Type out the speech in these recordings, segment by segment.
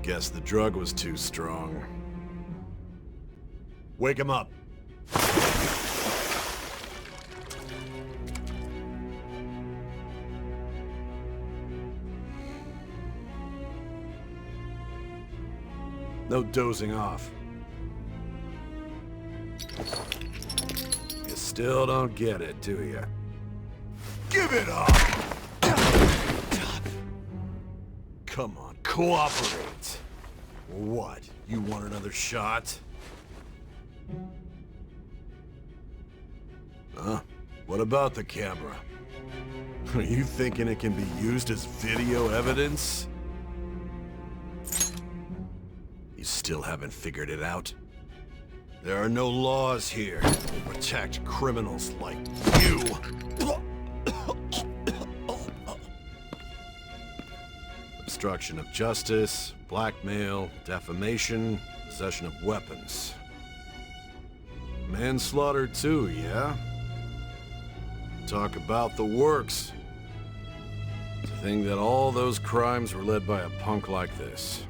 Guess the drug was too strong. Wake him up. No dozing off. You still don't get it, do you? Give it up! Come on, cooperate. What? You want another shot? Huh? What about the camera? Are you thinking it can be used as video evidence? You still haven't figured it out? There are no laws here to protect criminals like you. Obstruction of justice, blackmail, defamation, possession of weapons. Manslaughter too, yeah? Talk about the works. To think that all those crimes were led by a punk like this.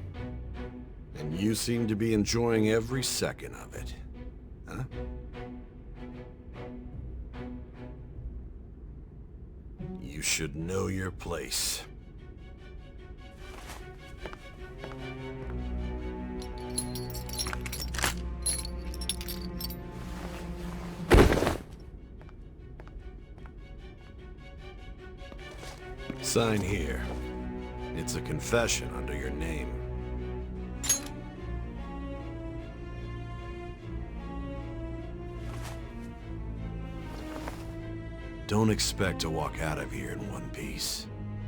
And you seem to be enjoying every second of it. Huh? You should know your place. Sign here. It's a confession under your name. Don't expect to walk out of here in one piece.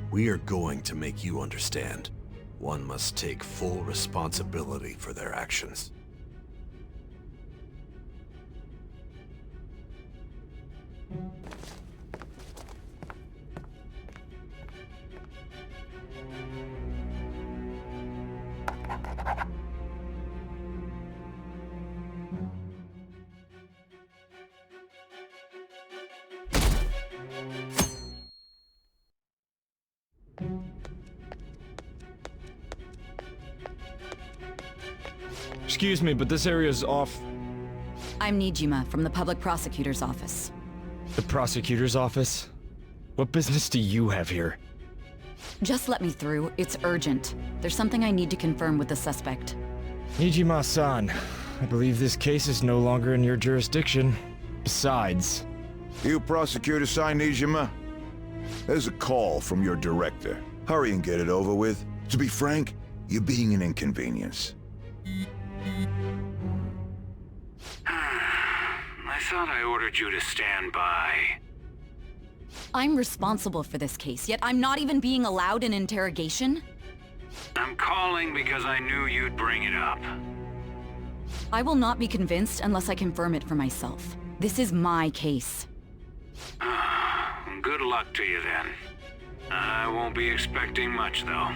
We are going to make you understand. One must take full responsibility for their actions. Excuse me, but this area's off. I'm Nijima from the Public Prosecutor's Office. The Prosecutor's Office? What business do you have here? Just let me through. It's urgent. There's something I need to confirm with the suspect. Nijima-san, I believe this case is no longer in your jurisdiction. Besides... You prosecutor sign Nijima? There's a call from your director. Hurry and get it over with. To be frank, you're being an inconvenience. I thought I ordered you to stand by. I'm responsible for this case, yet I'm not even being allowed an interrogation? I'm calling because I knew you'd bring it up. I will not be convinced unless I confirm it for myself. This is my case. Good luck to you then. I won't be expecting much, though.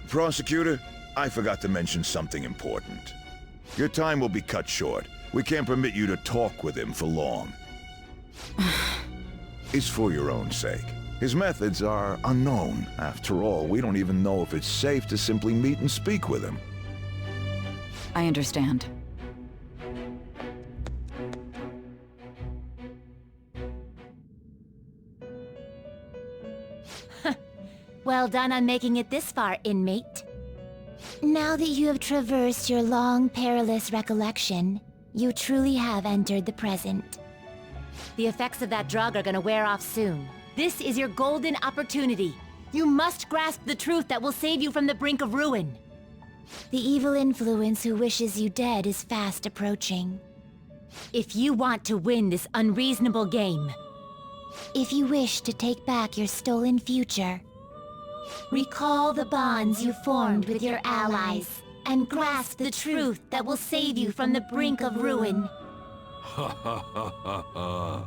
Prosecutor, I forgot to mention something important. Your time will be cut short. We can't permit you to talk with him for long. It's for your own sake. His methods are unknown. After all, we don't even know if it's safe to simply meet and speak with him. I understand. Well done on making it this far, inmate. Now that you have traversed your long, perilous recollection, you truly have entered the present. The effects of that drug are gonna wear off soon. This is your golden opportunity. You must grasp the truth that will save you from the brink of ruin. The evil influence who wishes you dead is fast approaching. If you want to win this unreasonable game, if you wish to take back your stolen future, recall the bonds you formed with your allies, and grasp the truth that will save you from the brink of ruin. Ha ha ha ha ha.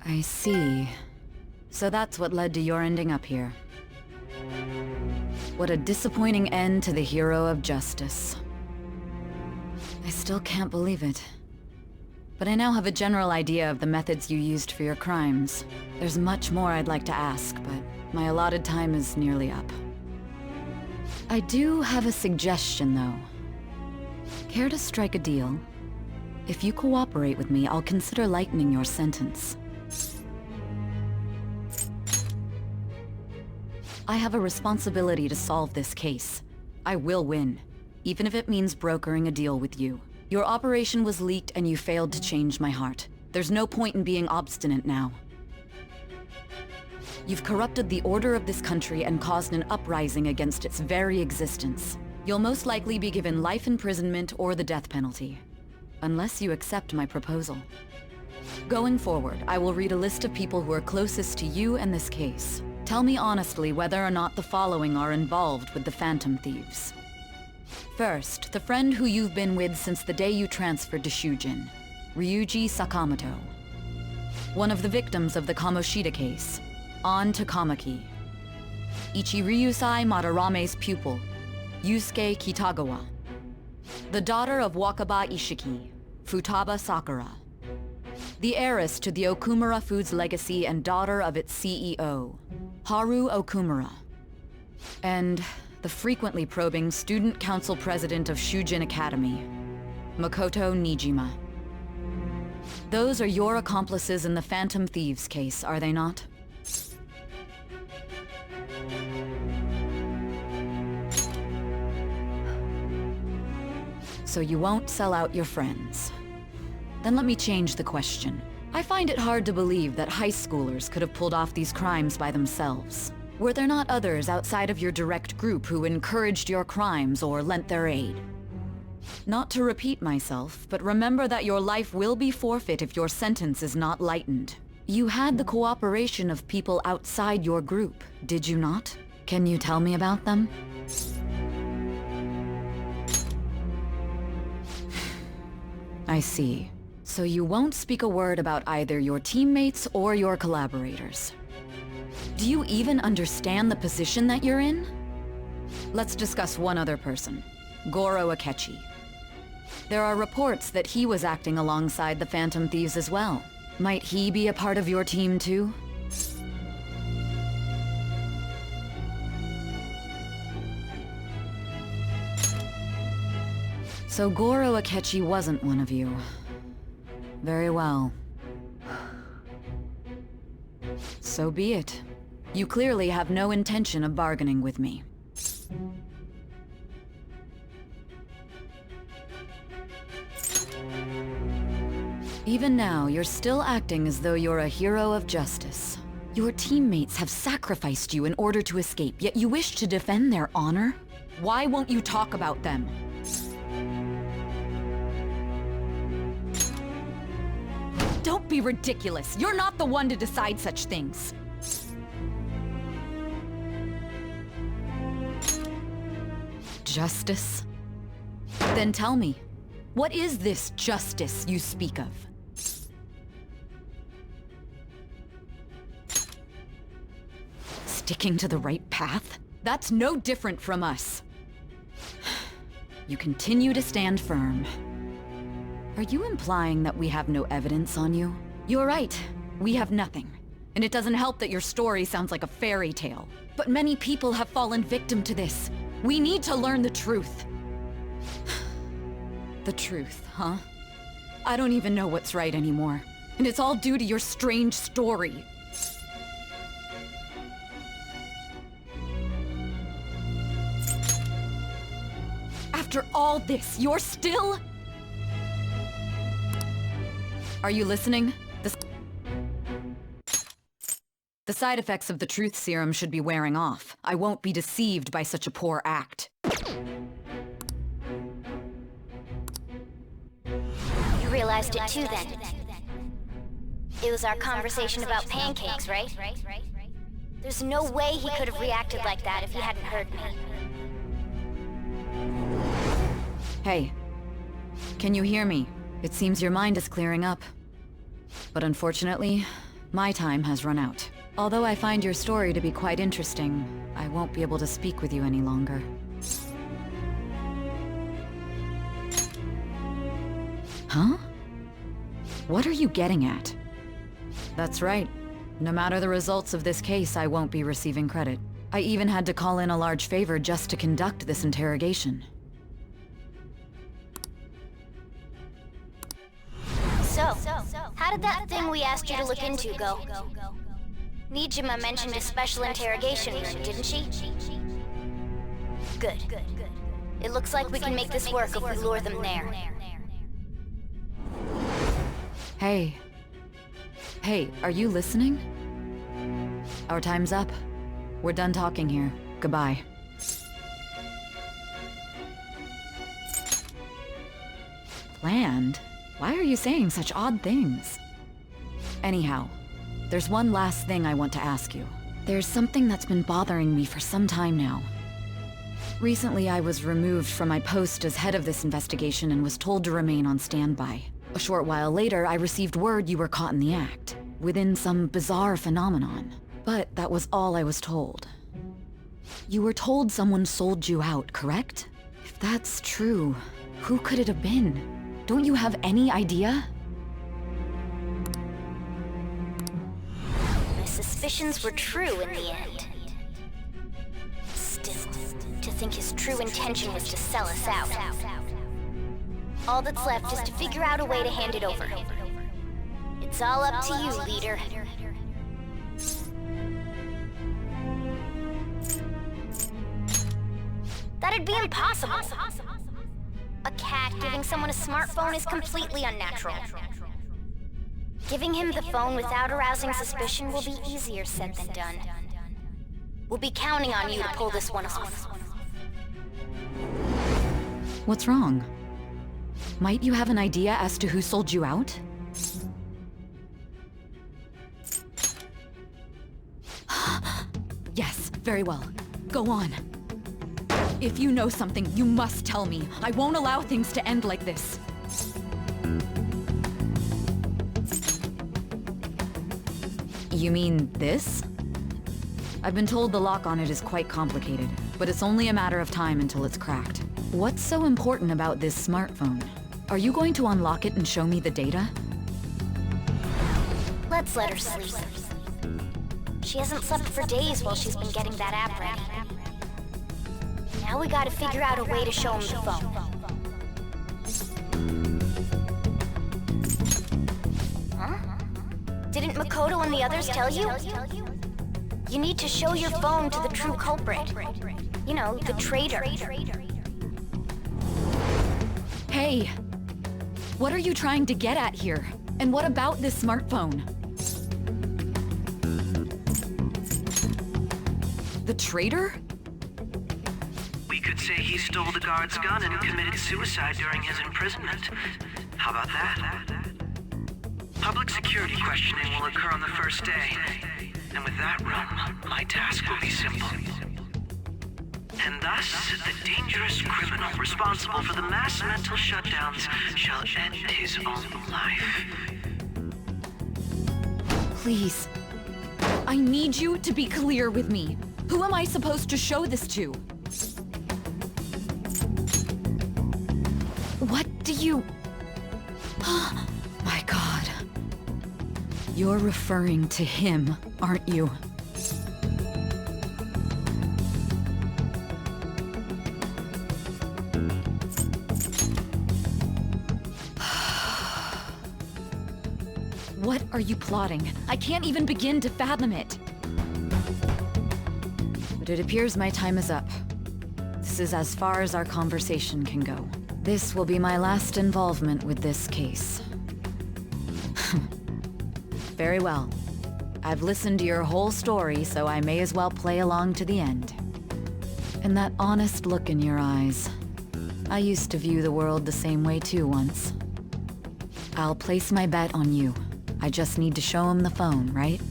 I see. So that's what led to your ending up here. What a disappointing end to the hero of justice. I still can't believe it. but I now have a general idea of the methods you used for your crimes. There's much more I'd like to ask, but my allotted time is nearly up. I do have a suggestion, though. Care to strike a deal? If you cooperate with me, I'll consider lightening your sentence. I have a responsibility to solve this case. I will win, even if it means brokering a deal with you. Your operation was leaked and you failed to change my heart. There's no point in being obstinate now. You've corrupted the order of this country and caused an uprising against its very existence. You'll most likely be given life imprisonment or the death penalty, unless you accept my proposal. Going forward, I will read a list of people who are closest to you and this case. Tell me honestly whether or not the following are involved with the Phantom Thieves. First, the friend who you've been with since the day you transferred to Shujin, Ryuji Sakamoto. One of the victims of the Kamoshida case, An Takamaki. Ichiryusai Madarame's pupil, Yusuke Kitagawa. The daughter of Wakaba Ishiki, Futaba Sakura. The heiress to the Okumura Foods legacy and daughter of its CEO, Haru Okumura. And the frequently probing student council president of Shujin Academy, Makoto Nijima. Those are your accomplices in the Phantom Thieves case, are they not? So you won't sell out your friends. Then let me change the question. I find it hard to believe that high schoolers could have pulled off these crimes by themselves. Were there not others outside of your direct group who encouraged your crimes or lent their aid? Not to repeat myself, but remember that your life will be forfeit if your sentence is not lightened. You had the cooperation of people outside your group, did you not? Can you tell me about them? I see. So you won't speak a word about either your teammates or your collaborators. Do you even understand the position that you're in? Let's discuss one other person, Goro Akechi. There are reports that he was acting alongside the Phantom Thieves as well. Might he be a part of your team too? So Goro Akechi wasn't one of you. Very well. So be it. You clearly have no intention of bargaining with me. Even now, you're still acting as though you're a hero of justice. Your teammates have sacrificed you in order to escape, yet you wish to defend their honor? Why won't you talk about them? Don't be ridiculous. You're not the one to decide such things. Justice? Then tell me, what is this justice you speak of? Sticking to the right path? That's no different from us. You continue to stand firm. Are you implying that we have no evidence on you? You're right. We have nothing. And it doesn't help that your story sounds like a fairy tale. But many people have fallen victim to this. We need to learn the truth. The truth, huh? I don't even know what's right anymore. And it's all due to your strange story. After all this, you're still... Are you listening? The side effects of the truth serum should be wearing off. I won't be deceived by such a poor act. You realized it too then. It was our conversation about pancakes, right? There's no way he could have reacted like that if he hadn't heard me. Hey, can you hear me? It seems your mind is clearing up. But unfortunately, my time has run out. Although I find your story to be quite interesting, I won't be able to speak with you any longer. Huh? What are you getting at? That's right. No matter the results of this case, I won't be receiving credit. I even had to call in a large favor just to conduct this interrogation. So, how did that thing we asked you to look into go? Nijima mentioned a special interrogation room, didn't she? Good. It looks like we can make this work if we lure them there. Hey. Hey, are you listening? Our time's up. We're done talking here. Goodbye. Planned? Why are you saying such odd things? Anyhow, there's one last thing I want to ask you. There's something that's been bothering me for some time now. Recently, I was removed from my post as head of this investigation and was told to remain on standby. A short while later, I received word you were caught in the act, within some bizarre phenomenon. But that was all I was told. You were told someone sold you out, correct? If that's true, who could it have been? Don't you have any idea? My suspicions were true in the end. Still, to think his true intention was to sell us out. All that's left is to figure out a way to hand it over. It's all up to you, leader. That'd be impossible. A cat giving someone a smartphone is completely unnatural. Giving him the phone without arousing suspicion will be easier said than done. We'll be counting on you to pull this one off. What's wrong? Might you have an idea as to who sold you out? Yes, very well. Go on. If you know something, you must tell me. I won't allow things to end like this. You mean this? I've been told the lock on it is quite complicated, but it's only a matter of time until it's cracked. What's so important about this smartphone? Are you going to unlock it and show me the data? Let's let her sleep. She hasn't slept for days while she's been getting that app ready. Now we gotta figure out a way to show him the phone. Huh? Didn't Makoto and the others tell you? You need to show your phone to the true culprit. You know, the traitor. Hey! What are you trying to get at here? And what about this smartphone? The traitor? We could say he stole the guard's gun and committed suicide during his imprisonment. How about that? Public security questioning will occur on the first day. And with that run, my task will be simple. And thus, the dangerous criminal responsible for the mass mental shutdowns shall end his own life. Please. I need you to be clear with me. Who am I supposed to show this to? What do you... My God. You're referring to him, aren't you? What are you plotting? I can't even begin to fathom it. But it appears my time is up. This is as far as our conversation can go. This will be my last involvement with this case. Very well. I've listened to your whole story, so I may as well play along to the end. And that honest look in your eyes. I used to view the world the same way too once. I'll place my bet on you. I just need to show him the phone, right?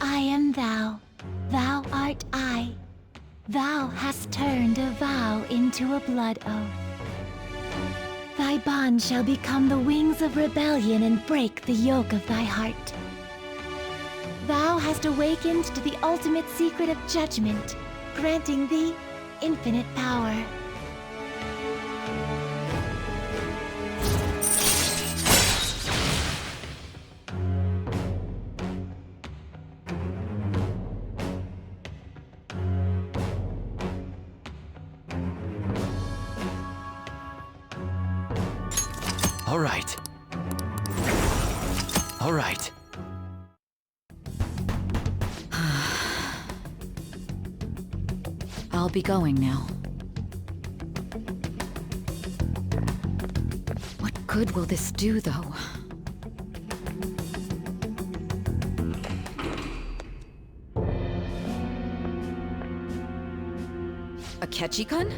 I am thou, thou art I. Thou hast turned a vow into a blood oath. Thy bond shall become the wings of rebellion and break the yoke of thy heart. Thou hast awakened to the ultimate secret of judgment, granting thee infinite power. All right. All right. I'll be going now. What good will this do, though? Akechi-kun?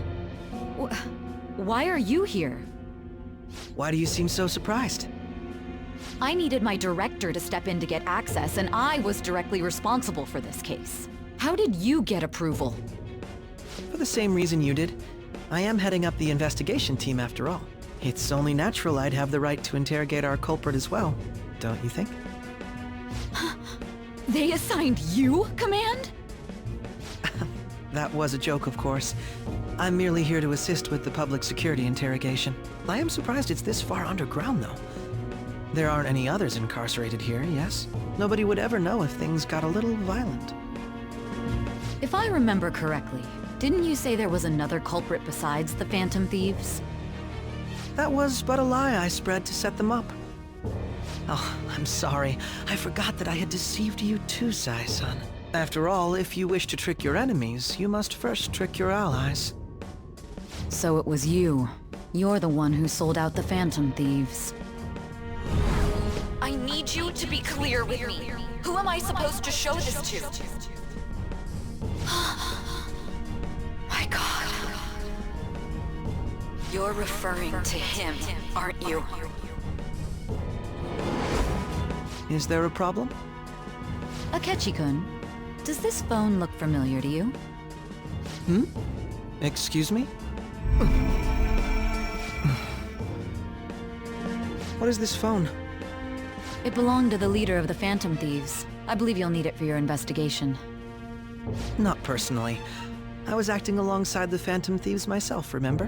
Why are you here? Why do you seem so surprised? I needed my director to step in to get access, and I was directly responsible for this case. How did you get approval? For the same reason you did. I am heading up the investigation team after all. It's only natural I'd have the right to interrogate our culprit as well, don't you think? They assigned you command? That was a joke, of course. I'm merely here to assist with the public security interrogation. I am surprised it's this far underground, though. There aren't any others incarcerated here, yes? Nobody would ever know if things got a little violent. If I remember correctly, didn't you say there was another culprit besides the Phantom Thieves? That was but a lie I spread to set them up. Oh, I'm sorry. I forgot that I had deceived you too, Sai-san. After all, if you wish to trick your enemies, you must first trick your allies. So it was you. You're the one who sold out the Phantom Thieves. I need you to be clear with me. Who am I supposed to show this to? My God. You're referring to him, aren't you? Is there a problem? Akechi-kun, does this phone look familiar to you? Hmm? Excuse me? What is this phone? It belonged to the leader of the Phantom Thieves. I believe you'll need it for your investigation. Not personally. I was acting alongside the Phantom Thieves myself, remember?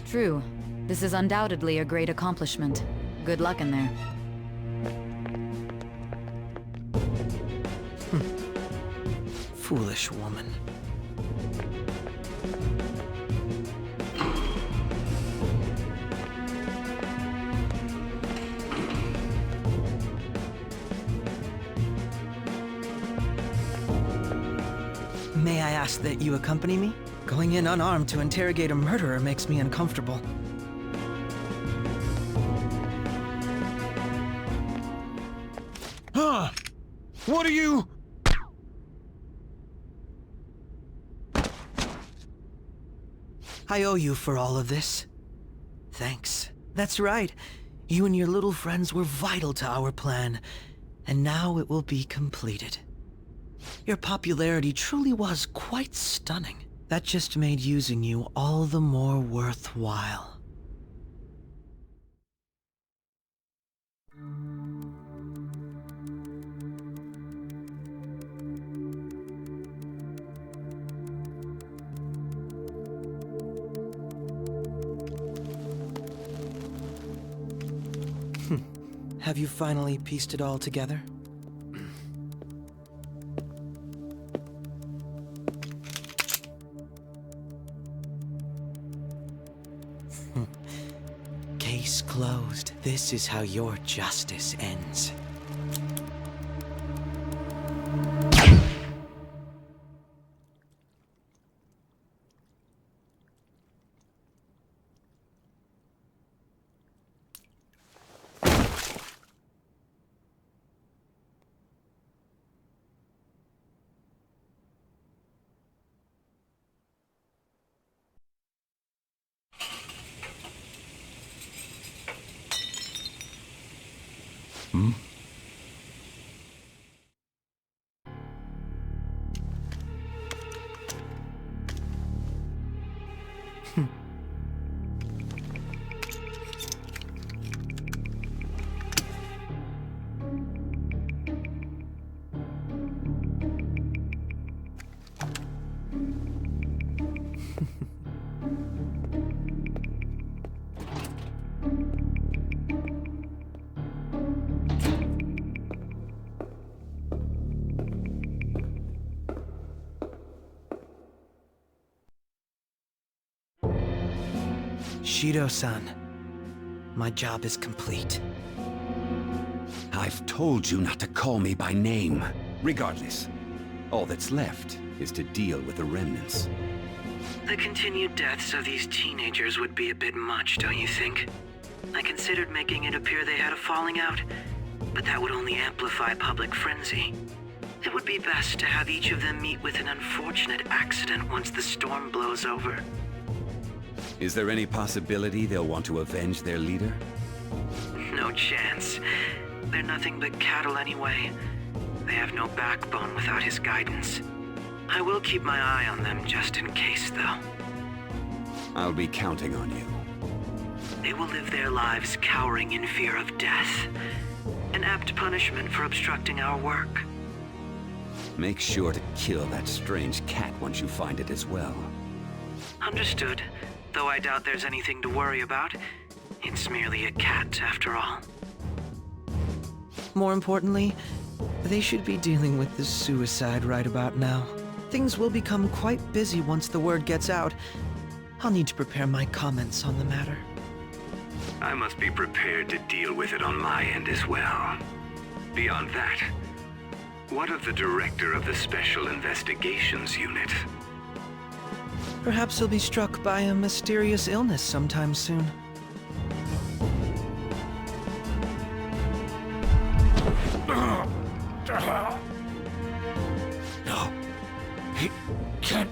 True. This is undoubtedly a great accomplishment. Good luck in there. Foolish woman. May I ask that you accompany me? Going in unarmed to interrogate a murderer makes me uncomfortable. Huh? What are you... I owe you for all of this. Thanks. That's right. You and your little friends were vital to our plan, and now it will be completed. Your popularity truly was quite stunning. That just made using you all the more worthwhile. Have you finally pieced it all together? Case closed. This is how your justice ends. Bushido-san. My job is complete. I've told you not to call me by name. Regardless, all that's left is to deal with the remnants. The continued deaths of these teenagers would be a bit much, don't you think? I considered making it appear they had a falling out, but that would only amplify public frenzy. It would be best to have each of them meet with an unfortunate accident once the storm blows over. Is there any possibility they'll want to avenge their leader? No chance. They're nothing but cattle anyway. They have no backbone without his guidance. I will keep my eye on them just in case, though. I'll be counting on you. They will live their lives cowering in fear of death. An apt punishment for obstructing our work. Make sure to kill that strange cat once you find it as well. Understood. Though I doubt there's anything to worry about. It's merely a cat, after all. More importantly, they should be dealing with this suicide right about now. Things will become quite busy once the word gets out. I'll need to prepare my comments on the matter. I must be prepared to deal with it on my end as well. Beyond that, what of the director of the Special Investigations Unit? Perhaps he'll be struck by a mysterious illness sometime soon. No, it can't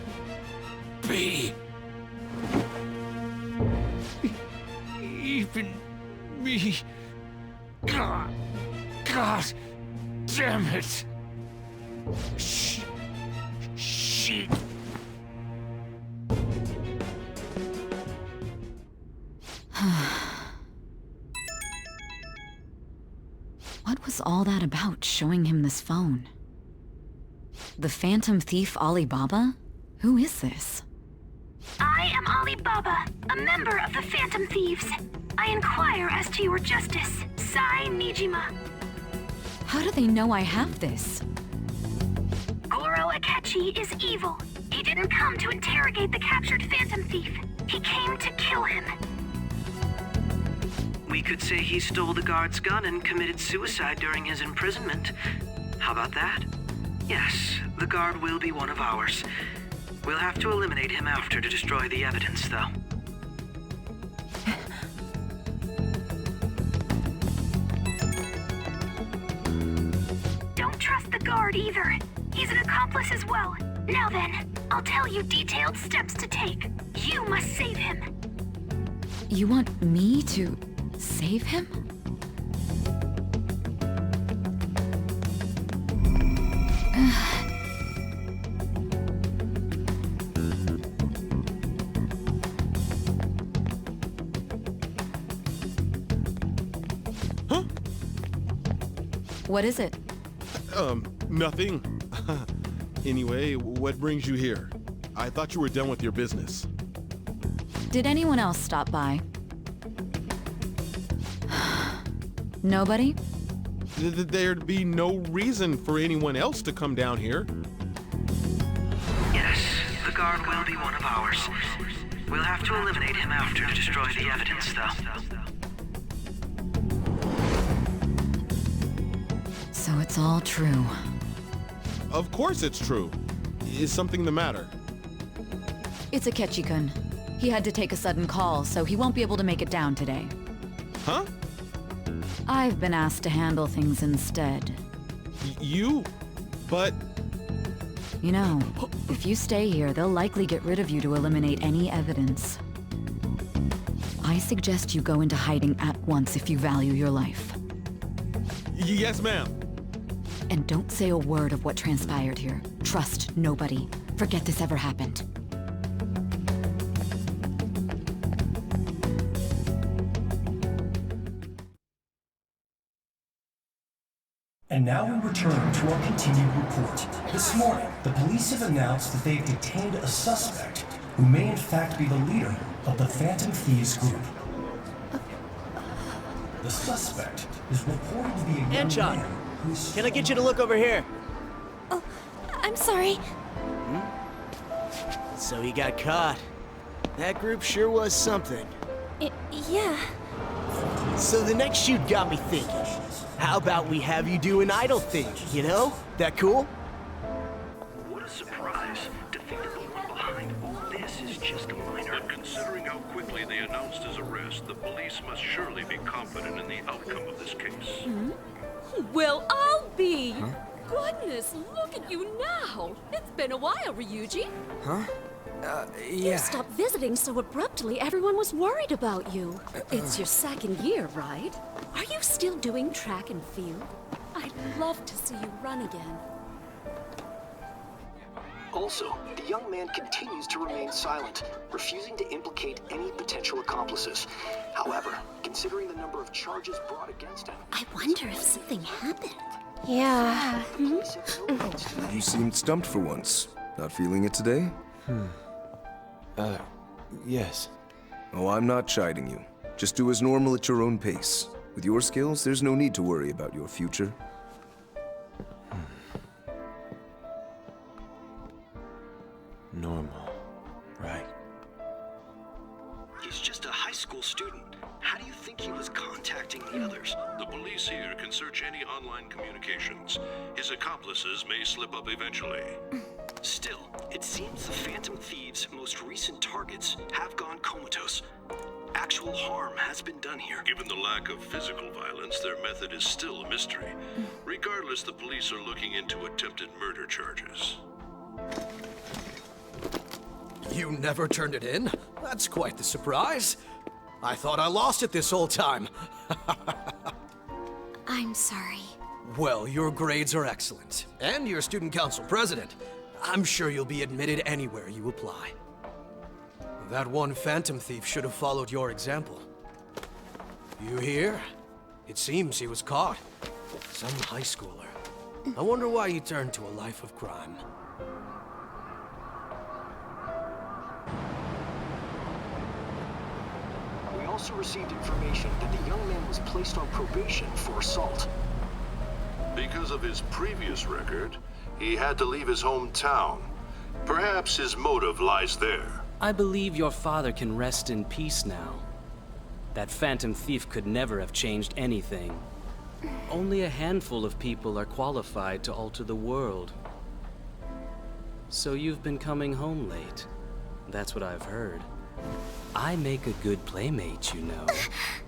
be. Even me. God damn it. She. What was all that about, showing him this phone? The Phantom Thief Alibaba? Who is this? I am Alibaba, a member of the Phantom Thieves. I inquire as to your justice, Sai Nijima. How do they know I have this? Goro Akechi is evil. He didn't come to interrogate the captured Phantom Thief. He came to kill him. We could say he stole the guard's gun and committed suicide during his imprisonment. How about that? Yes, the guard will be one of ours. We'll have to eliminate him after to destroy the evidence, though. Don't trust the guard either. He's an accomplice as well. Now then, I'll tell you detailed steps to take. You must save him. You want me to save him? Huh? What is it? Nothing. Anyway, what brings you here? I thought you were done with your business. Did anyone else stop by? Nobody? There'd be no reason for anyone else to come down here. Yes, the guard will be one of ours. We'll have to eliminate him after to destroy the evidence, though. So it's all true. Of course it's true. Is something the matter? It's Akechi-kun. He had to take a sudden call, so he won't be able to make it down today. Huh? I've been asked to handle things instead. You? But... You know, if you stay here, they'll likely get rid of you to eliminate any evidence. I suggest you go into hiding at once if you value your life. Yes, ma'am. And don't say a word of what transpired here. Trust nobody. Forget this ever happened. And now we return to our continued report. This morning, the police have announced that they've detained a suspect who may in fact be the leader of the Phantom Thieves group. The suspect is reported to be a young man who's... Can I get you to look over here? Oh, I'm sorry. So he got caught. That group sure was something. Yeah. So the next shoot got me thinking. How about we have you do an idol thing, you know? That cool? What a surprise. To think that the one behind all this is just a minor. But considering how quickly they announced his arrest, the police must surely be confident in the outcome of this case. Well, I'll be. Goodness, look at you now. It's been a while, Ryuji. Huh? You Yeah. stopped visiting so abruptly, everyone was worried about you. It's your second year, right? Are you still doing track and field? I'd love to see you run again. Also, the young man continues to remain silent, refusing to implicate any potential accomplices. However, considering the number of charges brought against him... I wonder if something happened. Yeah. You seemed stumped for once. Not feeling it today? Yes. Oh, I'm not chiding you. Just do as normal at your own pace. With your skills, there's no need to worry about your future. Normal. Right. He's just a high school student. How do you think he was contacting the others? The police here can search any online communications. His accomplices may slip up eventually. Still, it seems the Phantom Thieves' most recent targets have gone comatose. Actual harm has been done here. Given the lack of physical violence, their method is still a mystery. Regardless, the police are looking into attempted murder charges. You never turned it in? That's quite the surprise. I thought I lost it this whole time. I'm sorry. Well, your grades are excellent. And you're student council president. I'm sure you'll be admitted anywhere you apply. That one phantom thief should have followed your example. You hear? It seems he was caught. Some high schooler. I wonder why he turned to a life of crime. We also received information that the young man was placed on probation for assault. Because of his previous record, he had to leave his hometown. Perhaps his motive lies there. I believe your father can rest in peace now. That phantom thief could never have changed anything. Only a handful of people are qualified to alter the world. So you've been coming home late. That's what I've heard. I make a good playmate, you know.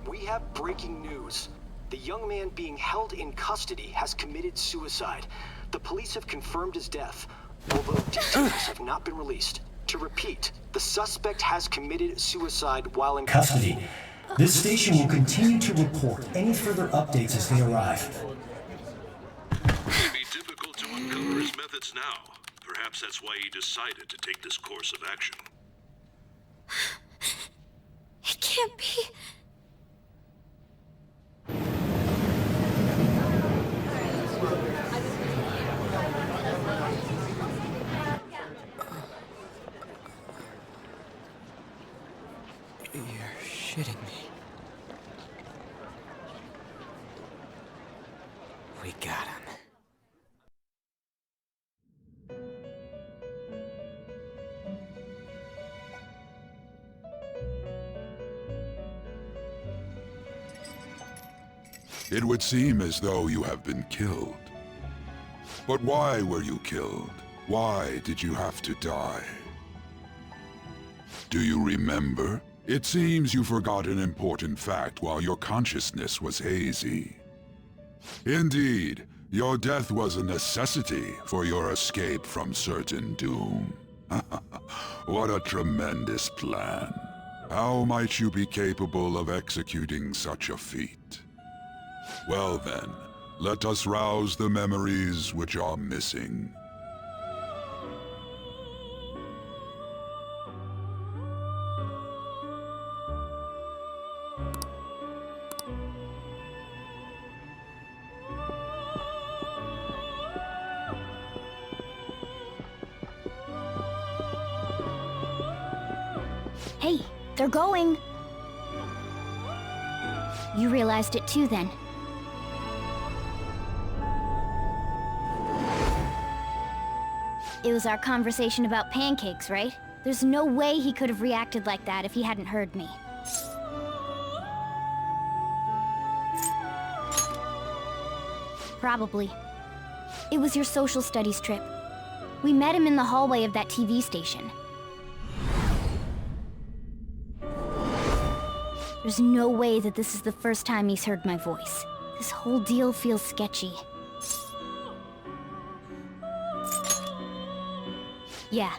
We have breaking news. The young man being held in custody has committed suicide. The police have confirmed his death, although details have not been released. To repeat, the suspect has committed suicide while in Custody. This station will continue to report any further updates as they arrive. It may be difficult to uncover his methods now. Perhaps that's why he decided to take this course of action. It can't be. You're shitting me. We got him. It would seem as though you have been killed. But why were you killed? Why did you have to die? Do you remember? It seems you forgot an important fact while your consciousness was hazy. Indeed, your death was a necessity for your escape from certain doom. What a tremendous plan. How might you be capable of executing such a feat? Well then, let us rouse the memories which are missing. Hey, they're going. You realized it too then. It was our conversation about pancakes, right? There's no way he could have reacted like that if he hadn't heard me. Probably. It was your social studies trip. We met him in the hallway of that TV station. There's no way that this is the first time he's heard my voice. This whole deal feels sketchy. Yeah,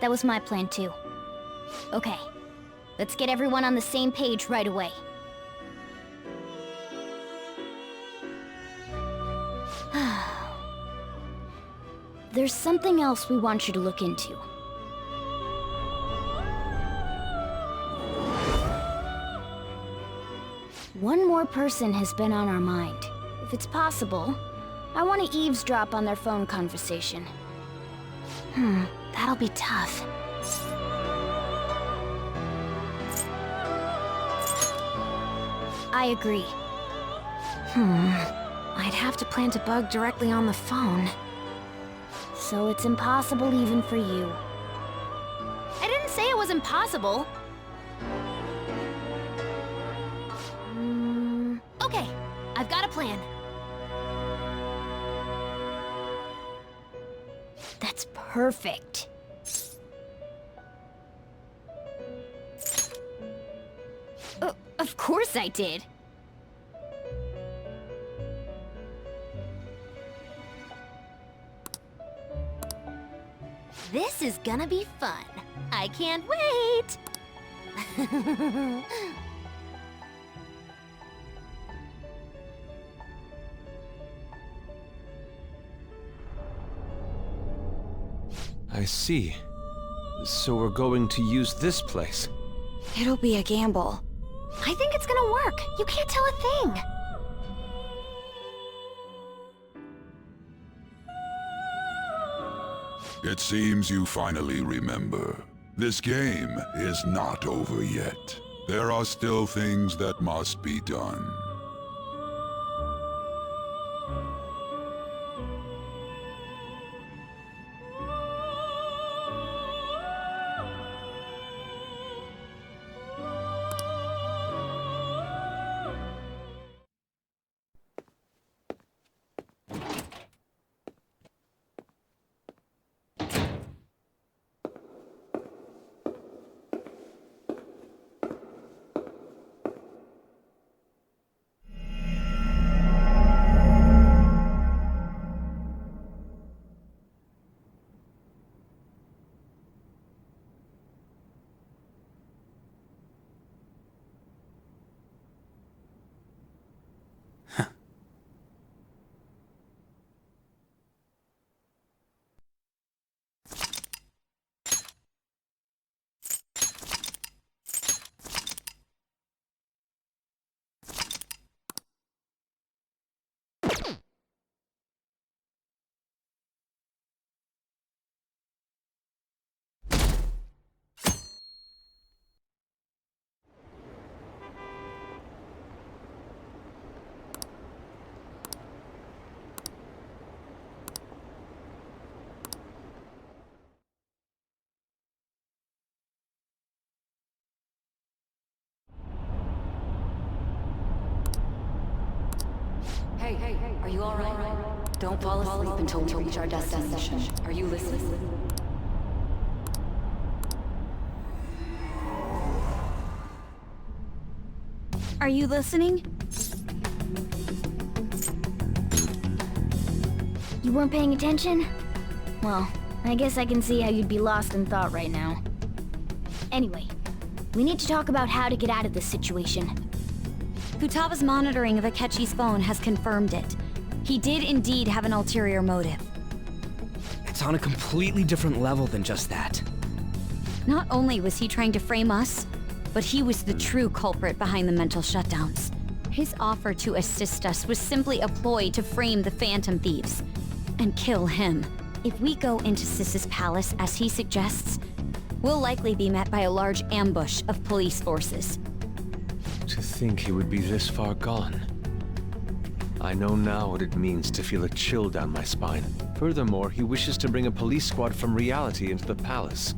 that was my plan too. Okay, let's get everyone on the same page right away. There's something else we want you to look into. One more person has been on our mind. If it's possible, I want to eavesdrop on their phone conversation. That'll be tough. I agree. I'd have to plant a bug directly on the phone. So it's impossible even for you. I didn't say it was impossible. Okay, I've got a plan. That's perfect. Of course I did. This is gonna be fun. I can't wait! I see. So we're going to use this place. It'll be a gamble. I think it's gonna work. You can't tell a thing. It seems you finally remember. This game is not over yet. There are still things that must be done. Hey, are you alright? Don't fall asleep until we reach our destination. Are you listening? Are you listening? You weren't paying attention? Well, I guess I can see how you'd be lost in thought right now. Anyway, we need to talk about how to get out of this situation. Futaba's monitoring of Akechi's phone has confirmed it. He did indeed have an ulterior motive. It's on a completely different level than just that. Not only was he trying to frame us, but he was the true culprit behind the mental shutdowns. His offer to assist us was simply a ploy to frame the Phantom Thieves and kill him. If we go into Sis's palace as he suggests, we'll likely be met by a large ambush of police forces. To think he would be this far gone. I know now what it means to feel a chill down my spine. Furthermore, he wishes to bring a police squad from reality into the palace.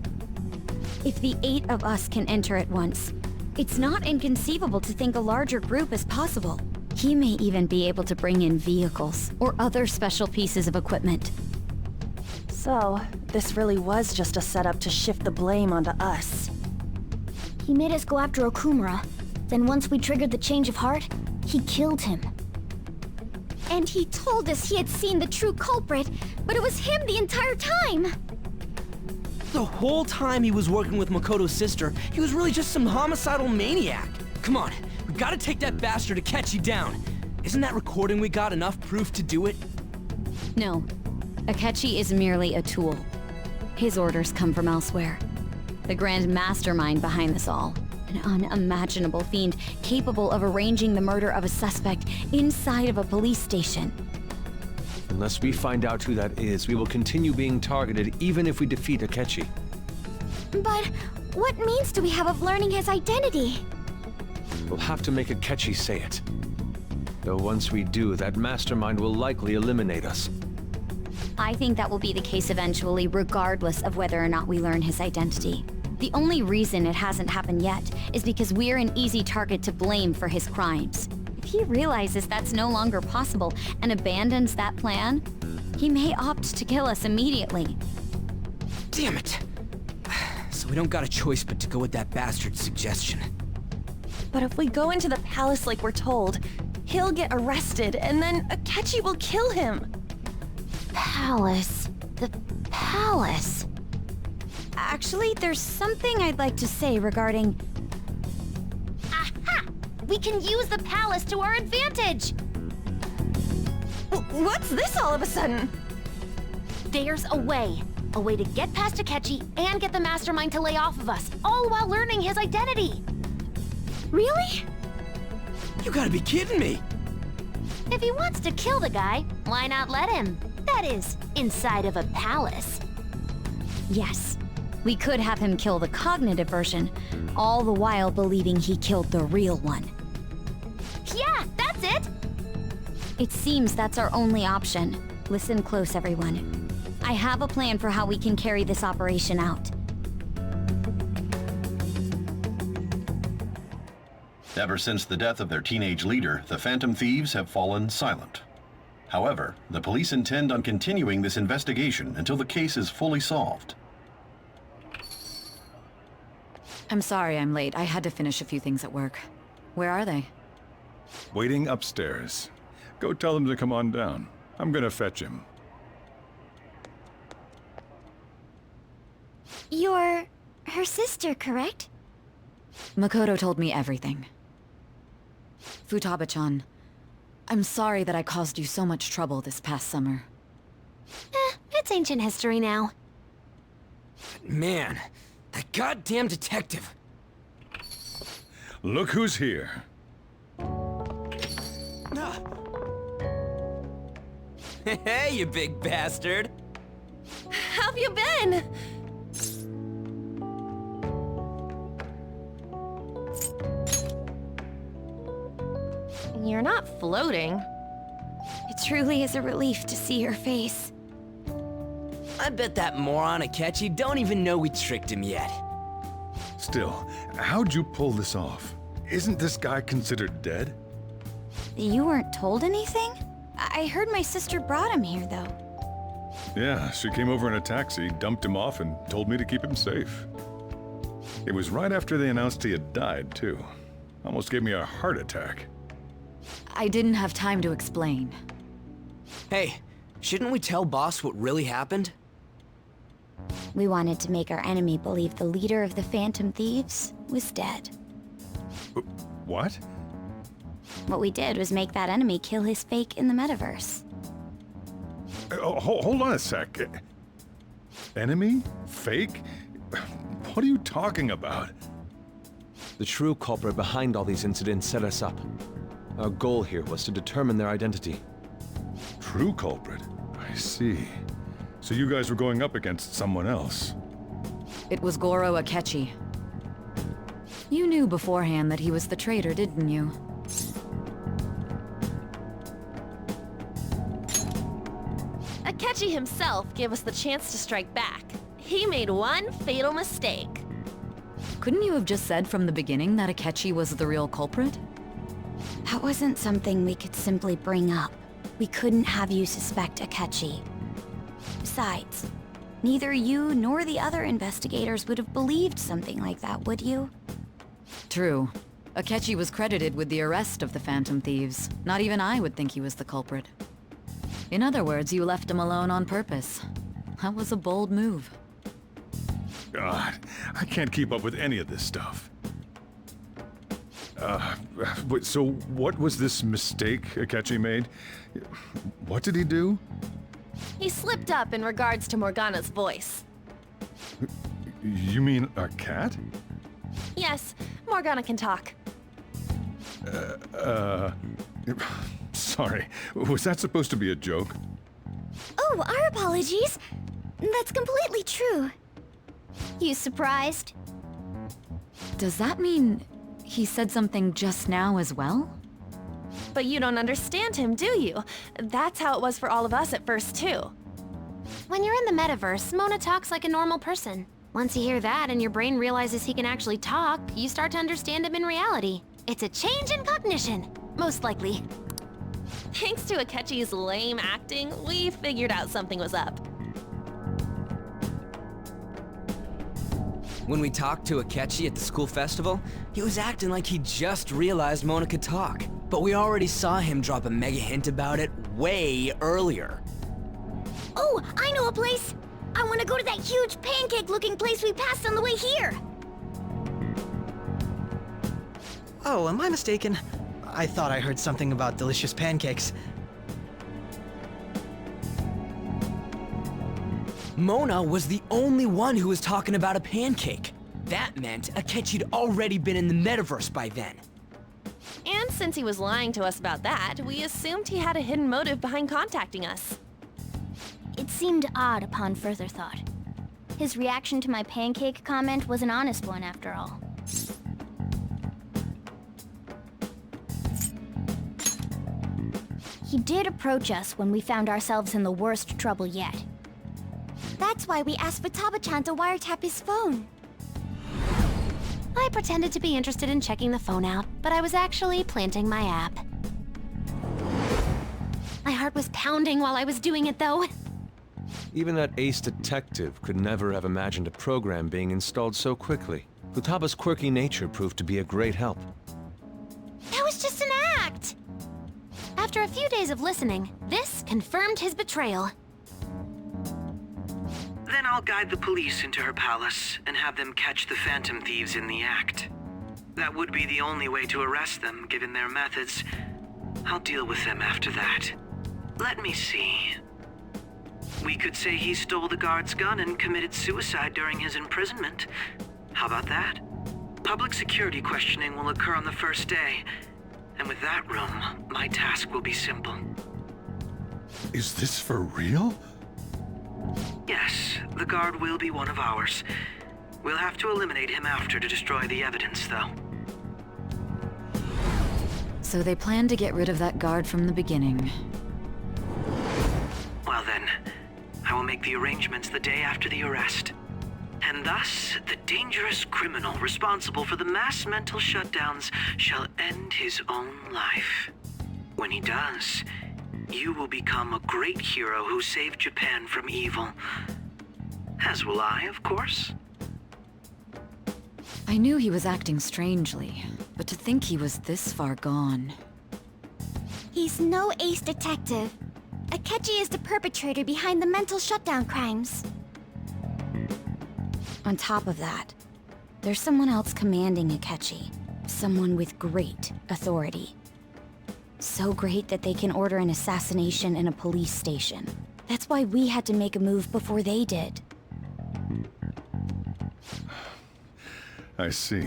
If the 8 of us can enter at once, it's not inconceivable to think a larger group is possible. He may even be able to bring in vehicles or other special pieces of equipment. So, this really was just a setup to shift the blame onto us. He made us go after Okumura. Then once we triggered the change of heart, he killed him. And he told us he had seen the true culprit, but it was him the entire time! The whole time he was working with Makoto's sister, he was really just some homicidal maniac. Come on, we gotta take that bastard Akechi down. Isn't that recording we got enough proof to do it? No. Akechi is merely a tool. His orders come from elsewhere. The grand mastermind behind this all. An unimaginable fiend capable of arranging the murder of a suspect inside of a police station. Unless we find out who that is, we will continue being targeted even if we defeat Akechi. But what means do we have of learning his identity? We'll have to make Akechi say it. Though once we do, that mastermind will likely eliminate us. I think that will be the case eventually, regardless of whether or not we learn his identity. The only reason it hasn't happened yet is because we're an easy target to blame for his crimes. If he realizes that's no longer possible and abandons that plan, he may opt to kill us immediately. Damn it! So we don't got a choice but to go with that bastard's suggestion. But if we go into the palace like we're told, he'll get arrested and then Akechi will kill him. Palace. The palace. Actually, there's something I'd like to say regarding... Aha! We can use the palace to our advantage! What's this all of a sudden? There's a way. A way to get past Akechi and get the mastermind to lay off of us, all while learning his identity. Really? You gotta be kidding me! If he wants to kill the guy, why not let him? That is, inside of a palace. Yes. We could have him kill the cognitive version, all the while believing he killed the real one. Yeah, that's it! It seems that's our only option. Listen close, everyone. I have a plan for how we can carry this operation out. Ever since the death of their teenage leader, the Phantom Thieves have fallen silent. However, the police intend on continuing this investigation until the case is fully solved. I'm sorry I'm late. I had to finish a few things at work. Where are they? Waiting upstairs. Go tell them to come on down. I'm gonna fetch him. You're her sister, correct? Makoto told me everything. Futaba-chan, I'm sorry that I caused you so much trouble this past summer. It's ancient history now. Man, that goddamn detective! Look who's here. Hey, you big bastard! How have you been? You're not floating. It truly is a relief to see your face. I bet that moron Akechi don't even know we tricked him yet. Still, how'd you pull this off? Isn't this guy considered dead? You weren't told anything? I heard my sister brought him here, though. Yeah, she came over in a taxi, dumped him off, and told me to keep him safe. It was right after they announced he had died, too. Almost gave me a heart attack. I didn't have time to explain. Hey, shouldn't we tell Boss what really happened? We wanted to make our enemy believe the leader of the Phantom Thieves was dead. What? What we did was make that enemy kill his fake in the metaverse. Hold on a sec. Enemy? Fake? What are you talking about? The true culprit behind all these incidents set us up. Our goal here was to determine their identity. True culprit? I see. So you guys were going up against someone else? It was Goro Akechi. You knew beforehand that he was the traitor, didn't you? Akechi himself gave us the chance to strike back. He made one fatal mistake. Couldn't you have just said from the beginning that Akechi was the real culprit? That wasn't something we could simply bring up. We couldn't have you suspect Akechi. Besides, neither you nor the other investigators would have believed something like that, would you? True. Akechi was credited with the arrest of the Phantom Thieves. Not even I would think he was the culprit. In other words, you left him alone on purpose. That was a bold move. God, I can't keep up with any of this stuff. So what was this mistake Akechi made? What did he do? He slipped up in regards to Morgana's voice. You mean a cat? Yes, Morgana can talk. Sorry. Was that supposed to be a joke? Oh, our apologies. That's completely true. You surprised? Does that mean he said something just now as well? But you don't understand him, do you? That's how it was for all of us at first, too. When you're in the metaverse, Mona talks like a normal person. Once you hear that and your brain realizes he can actually talk, you start to understand him in reality. It's a change in cognition, most likely. Thanks to Akechi's lame acting, we figured out something was up. When we talked to Akechi at the school festival, he was acting like he just realized Mona could talk. But we already saw him drop a mega hint about it way earlier. Oh, I know a place! I want to go to that huge pancake-looking place we passed on the way here! Oh, am I mistaken? I thought I heard something about delicious pancakes. Mona was the only one who was talking about a pancake. That meant Akechi'd already been in the metaverse by then. And since he was lying to us about that, we assumed he had a hidden motive behind contacting us. It seemed odd upon further thought. His reaction to my pancake comment was an honest one, after all. He did approach us when we found ourselves in the worst trouble yet. That's why we asked Futaba-chan to wiretap his phone. I pretended to be interested in checking the phone out, but I was actually planting my app. My heart was pounding while I was doing it, though. Even that ace detective could never have imagined a program being installed so quickly. Futaba's quirky nature proved to be a great help. That was just an act! After a few days of listening, this confirmed his betrayal. Then I'll guide the police into her palace and have them catch the Phantom Thieves in the act. That would be the only way to arrest them, given their methods. I'll deal with them after that. Let me see. We could say he stole the guard's gun and committed suicide during his imprisonment. How about that? Public security questioning will occur on the first day. And with that room, my task will be simple. Is this for real? Yes, the guard will be one of ours. We'll have to eliminate him after to destroy the evidence, though. So they planned to get rid of that guard from the beginning. Well then, I will make the arrangements the day after the arrest. And thus, the dangerous criminal responsible for the mass mental shutdowns shall end his own life. When he does, you will become a great hero who saved Japan from evil. As will I, of course. I knew he was acting strangely, but to think he was this far gone. He's no ace detective. Akechi is the perpetrator behind the mental shutdown crimes. On top of that, there's someone else commanding Akechi. Someone with great authority. So great that they can order an assassination in a police station. That's why we had to make a move before they did. I see.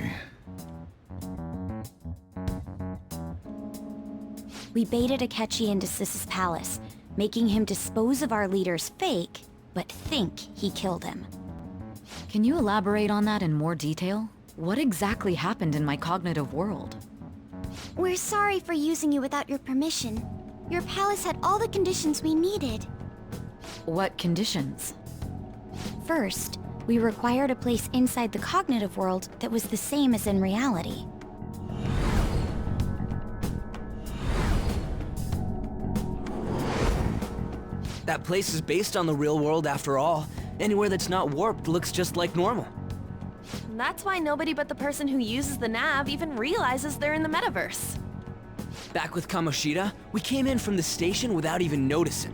We baited Akechi into Sis's palace, making him dispose of our leader's fake, but think he killed him. Can you elaborate on that in more detail? What exactly happened in my cognitive world? We're sorry for using you without your permission. Your palace had all the conditions we needed. What conditions? First, we required a place inside the cognitive world that was the same as in reality. That place is based on the real world after all. Anywhere that's not warped looks just like normal. And that's why nobody but the person who uses the nav even realizes they're in the metaverse. Back with Kamoshida, we came in from the station without even noticing.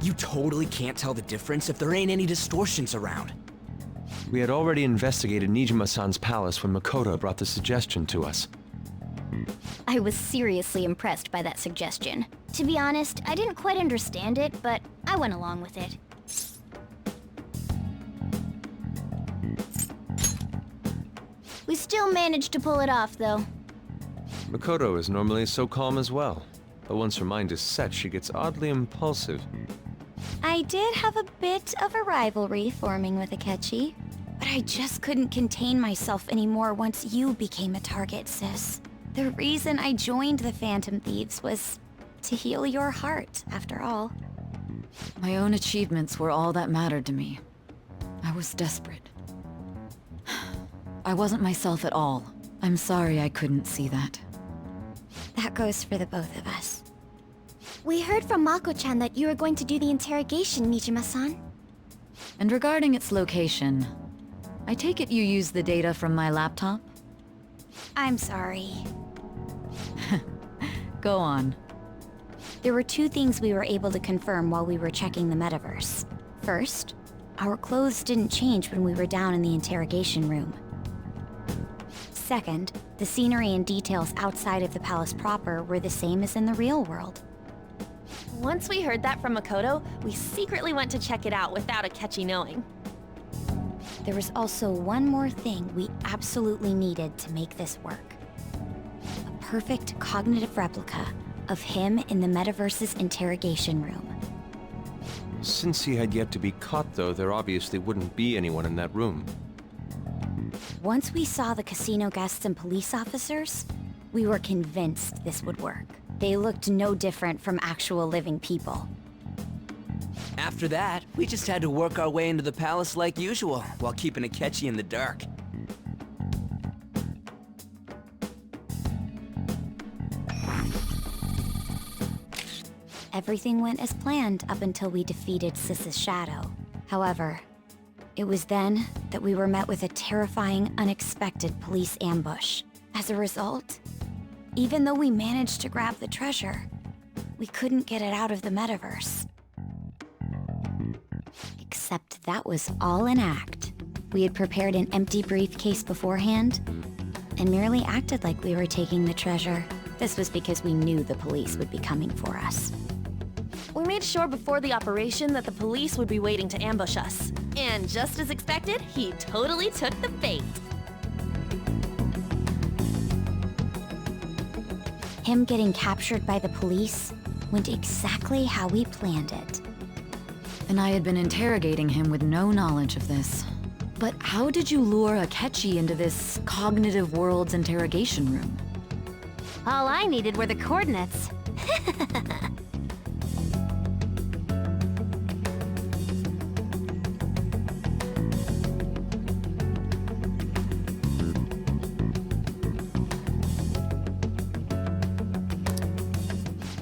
You totally can't tell the difference if there ain't any distortions around. We had already investigated Nijima-san's palace when Makoto brought the suggestion to us. I was seriously impressed by that suggestion. To be honest, I didn't quite understand it, but I went along with it. We still managed to pull it off, though. Makoto is normally so calm as well, but once her mind is set, she gets oddly impulsive. I did have a bit of a rivalry forming with Akechi, but I just couldn't contain myself anymore once you became a target, sis. The reason I joined the Phantom Thieves was to heal your heart, after all. My own achievements were all that mattered to me. I was desperate. I wasn't myself at all. I'm sorry I couldn't see that. That goes for the both of us. We heard from Mako-chan that you were going to do the interrogation, Nijima-san. And regarding its location, I take it you used the data from my laptop? I'm sorry. Go on. There were two things we were able to confirm while we were checking the metaverse. First, our clothes didn't change when we were down in the interrogation room. Second, the scenery and details outside of the palace proper were the same as in the real world. Once we heard that from Makoto, we secretly went to check it out without Akechi knowing. There was also one more thing we absolutely needed to make this work. A perfect cognitive replica of him in the metaverse's interrogation room. Since he had yet to be caught, though, there obviously wouldn't be anyone in that room. Once we saw the casino guests and police officers, we were convinced this would work. They looked no different from actual living people. After that, we just had to work our way into the palace like usual, while keeping Akechi in the dark. Everything went as planned up until we defeated Sis's shadow. However, it was then that we were met with a terrifying, unexpected police ambush. As a result, even though we managed to grab the treasure, we couldn't get it out of the metaverse. Except that was all an act. We had prepared an empty briefcase beforehand, and merely acted like we were taking the treasure. This was because we knew the police would be coming for us. We made sure before the operation that the police would be waiting to ambush us. And just as expected, he totally took the bait. Him getting captured by the police went exactly how we planned it. And I had been interrogating him with no knowledge of this. But how did you lure Akechi into this cognitive world's interrogation room? All I needed were the coordinates.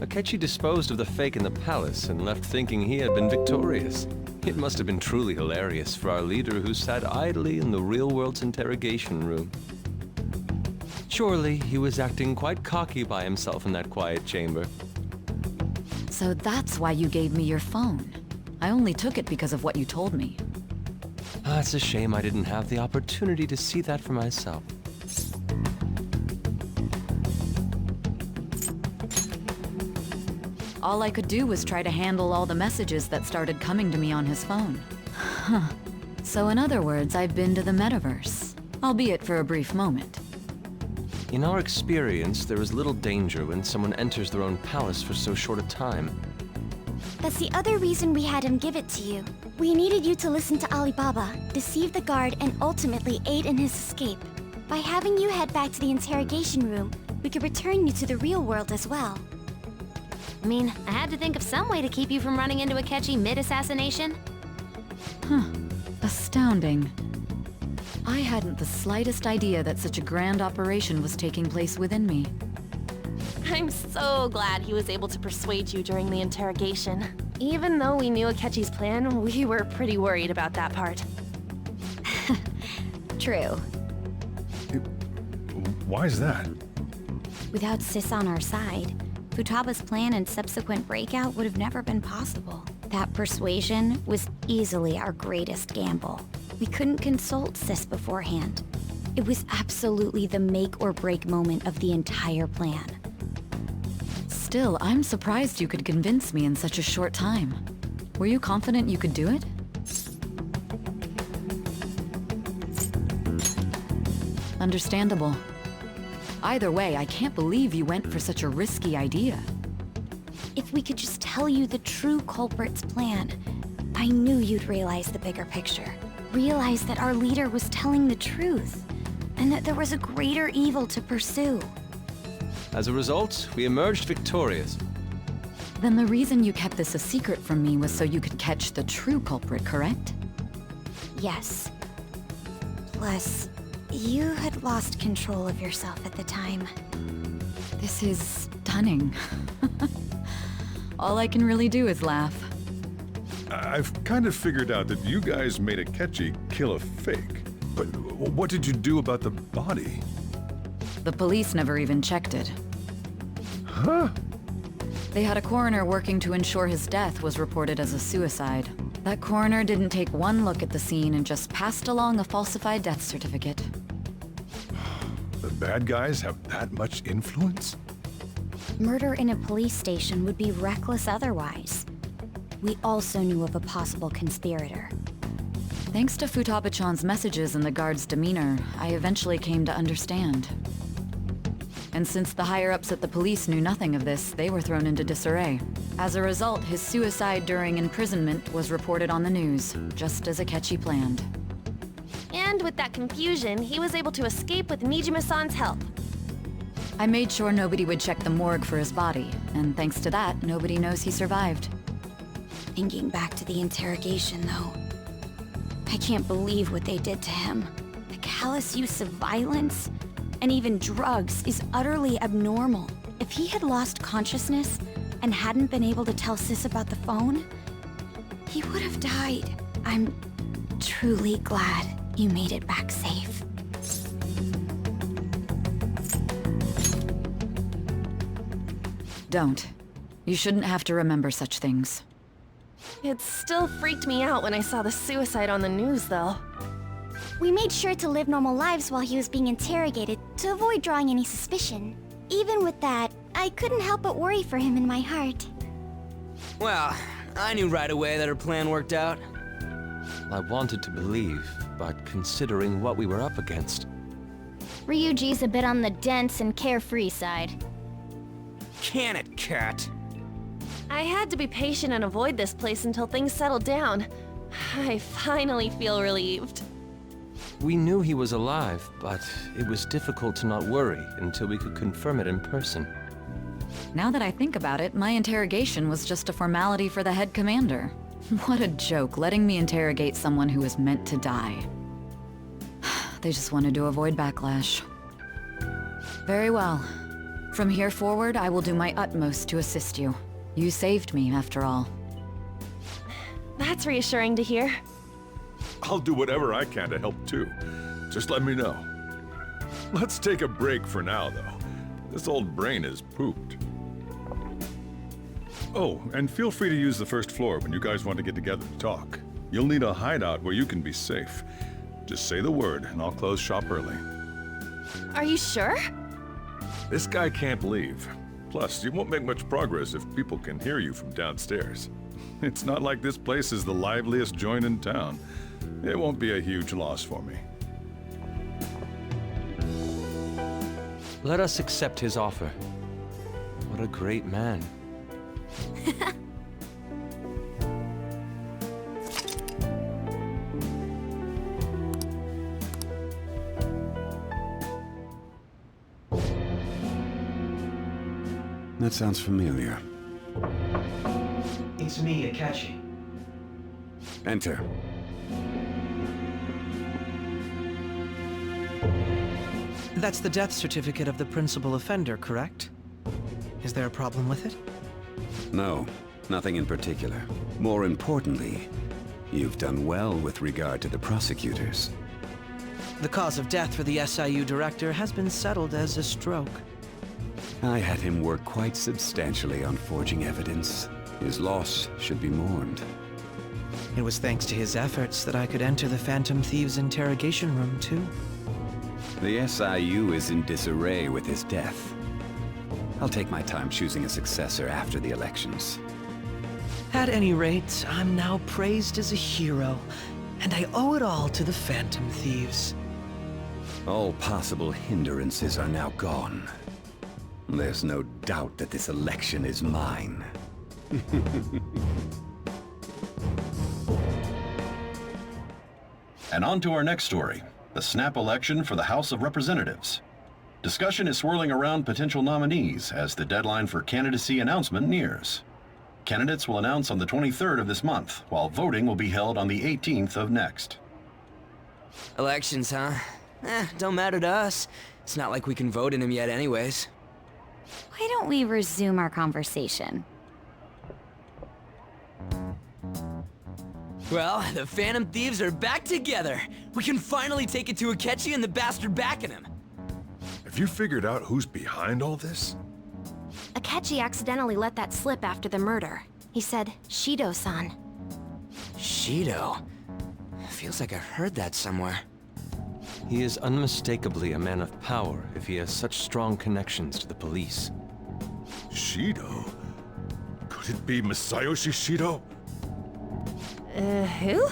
Akechi disposed of the fake in the palace and left thinking he had been victorious. It must have been truly hilarious for our leader who sat idly in the real world's interrogation room. Surely he was acting quite cocky by himself in that quiet chamber. So that's why you gave me your phone. I only took it because of what you told me. It's a shame I didn't have the opportunity to see that for myself. All I could do was try to handle all the messages that started coming to me on his phone. Huh. So in other words, I've been to the metaverse, albeit for a brief moment. In our experience, there is little danger when someone enters their own palace for so short a time. That's the other reason we had him give it to you. We needed you to listen to Alibaba, deceive the guard, and ultimately aid in his escape. By having you head back to the interrogation room, we could return you to the real world as well. I mean, I had to think of some way to keep you from running into Akechi mid-assassination. Huh. Astounding. I hadn't the slightest idea that such a grand operation was taking place within me. I'm so glad he was able to persuade you during the interrogation. Even though we knew Akechi's plan, we were pretty worried about that part. True. Why is that? Without Sis on our side, Futaba's plan and subsequent breakout would have never been possible. That persuasion was easily our greatest gamble. We couldn't consult Sis beforehand. It was absolutely the make or break moment of the entire plan. Still, I'm surprised you could convince me in such a short time. Were you confident you could do it? Understandable. Either way, I can't believe you went for such a risky idea. If we could just tell you the true culprit's plan, I knew you'd realize the bigger picture. Realize that our leader was telling the truth, and that there was a greater evil to pursue. As a result, we emerged victorious. Then the reason you kept this a secret from me was so you could catch the true culprit, correct? Yes. Plus, you had lost control of yourself at the time. This is stunning. All I can really do is laugh. I've kind of figured out that you guys made Akechi kill a fake. But what did you do about the body? The police never even checked it. Huh? They had a coroner working to ensure his death was reported as a suicide. That coroner didn't take one look at the scene and just passed along a falsified death certificate. The bad guys have that much influence? Murder in a police station would be reckless otherwise. We also knew of a possible conspirator. Thanks to Futaba-chan's messages and the guard's demeanor, I eventually came to understand. And since the higher-ups at the police knew nothing of this, they were thrown into disarray. As a result, his suicide during imprisonment was reported on the news, just as Akechi planned. And with that confusion, he was able to escape with Nijima-san's help. I made sure nobody would check the morgue for his body, and thanks to that, nobody knows he survived. Thinking back to the interrogation, though, I can't believe what they did to him. The callous use of violence, and even drugs, is utterly abnormal. If he had lost consciousness and hadn't been able to tell Sis about the phone, he would have died. I'm truly glad you made it back safe. Don't. You shouldn't have to remember such things. It still freaked me out when I saw the suicide on the news, though. We made sure to live normal lives while he was being interrogated to avoid drawing any suspicion. Even with that, I couldn't help but worry for him in my heart. Well, I knew right away that her plan worked out. I wanted to believe, but considering what we were up against... Ryuji's a bit on the dense and carefree side. Can it, Cat? I had to be patient and avoid this place until things settled down. I finally feel relieved. We knew he was alive, but it was difficult to not worry until we could confirm it in person. Now that I think about it, my interrogation was just a formality for the head commander. What a joke, letting me interrogate someone who was meant to die. They just wanted to avoid backlash. Very well. From here forward, I will do my utmost to assist you. You saved me, after all. That's reassuring to hear. I'll do whatever I can to help too. Just let me know. Let's take a break for now, though. This old brain is pooped. Oh, and feel free to use the first floor when you guys want to get together to talk. You'll need a hideout where you can be safe. Just say the word, and I'll close shop early. Are you sure? This guy can't leave. Plus, you won't make much progress if people can hear you from downstairs. It's not like this place is the liveliest joint in town. It won't be a huge loss for me. Let us accept his offer. What a great man. That sounds familiar. It's me, Akechi. Enter. That's the death certificate of the principal offender, correct? Is there a problem with it? No, nothing in particular. More importantly, you've done well with regard to the prosecutors. The cause of death for the SIU director has been settled as a stroke. I had him work quite substantially on forging evidence. His loss should be mourned. It was thanks to his efforts that I could enter the Phantom Thieves' interrogation room, too. The SIU is in disarray with his death. I'll take my time choosing a successor after the elections. At any rate, I'm now praised as a hero, and I owe it all to the Phantom Thieves. All possible hindrances are now gone. There's no doubt that this election is mine. And on to our next story, the snap election for the House of Representatives. Discussion is swirling around potential nominees as the deadline for candidacy announcement nears. Candidates will announce on the 23rd of this month, while voting will be held on the 18th of next. Elections, huh? Don't matter to us. It's not like we can vote in them yet anyways. Why don't we resume our conversation? Well, the Phantom Thieves are back together. We can finally take it to Akechi and the bastard backing him. Have you figured out who's behind all this? Akechi accidentally let that slip after the murder. He said, Shido-san. Shido? Feels like I heard that somewhere. He is unmistakably a man of power if he has such strong connections to the police. Shido? Could it be Masayoshi Shido? Who?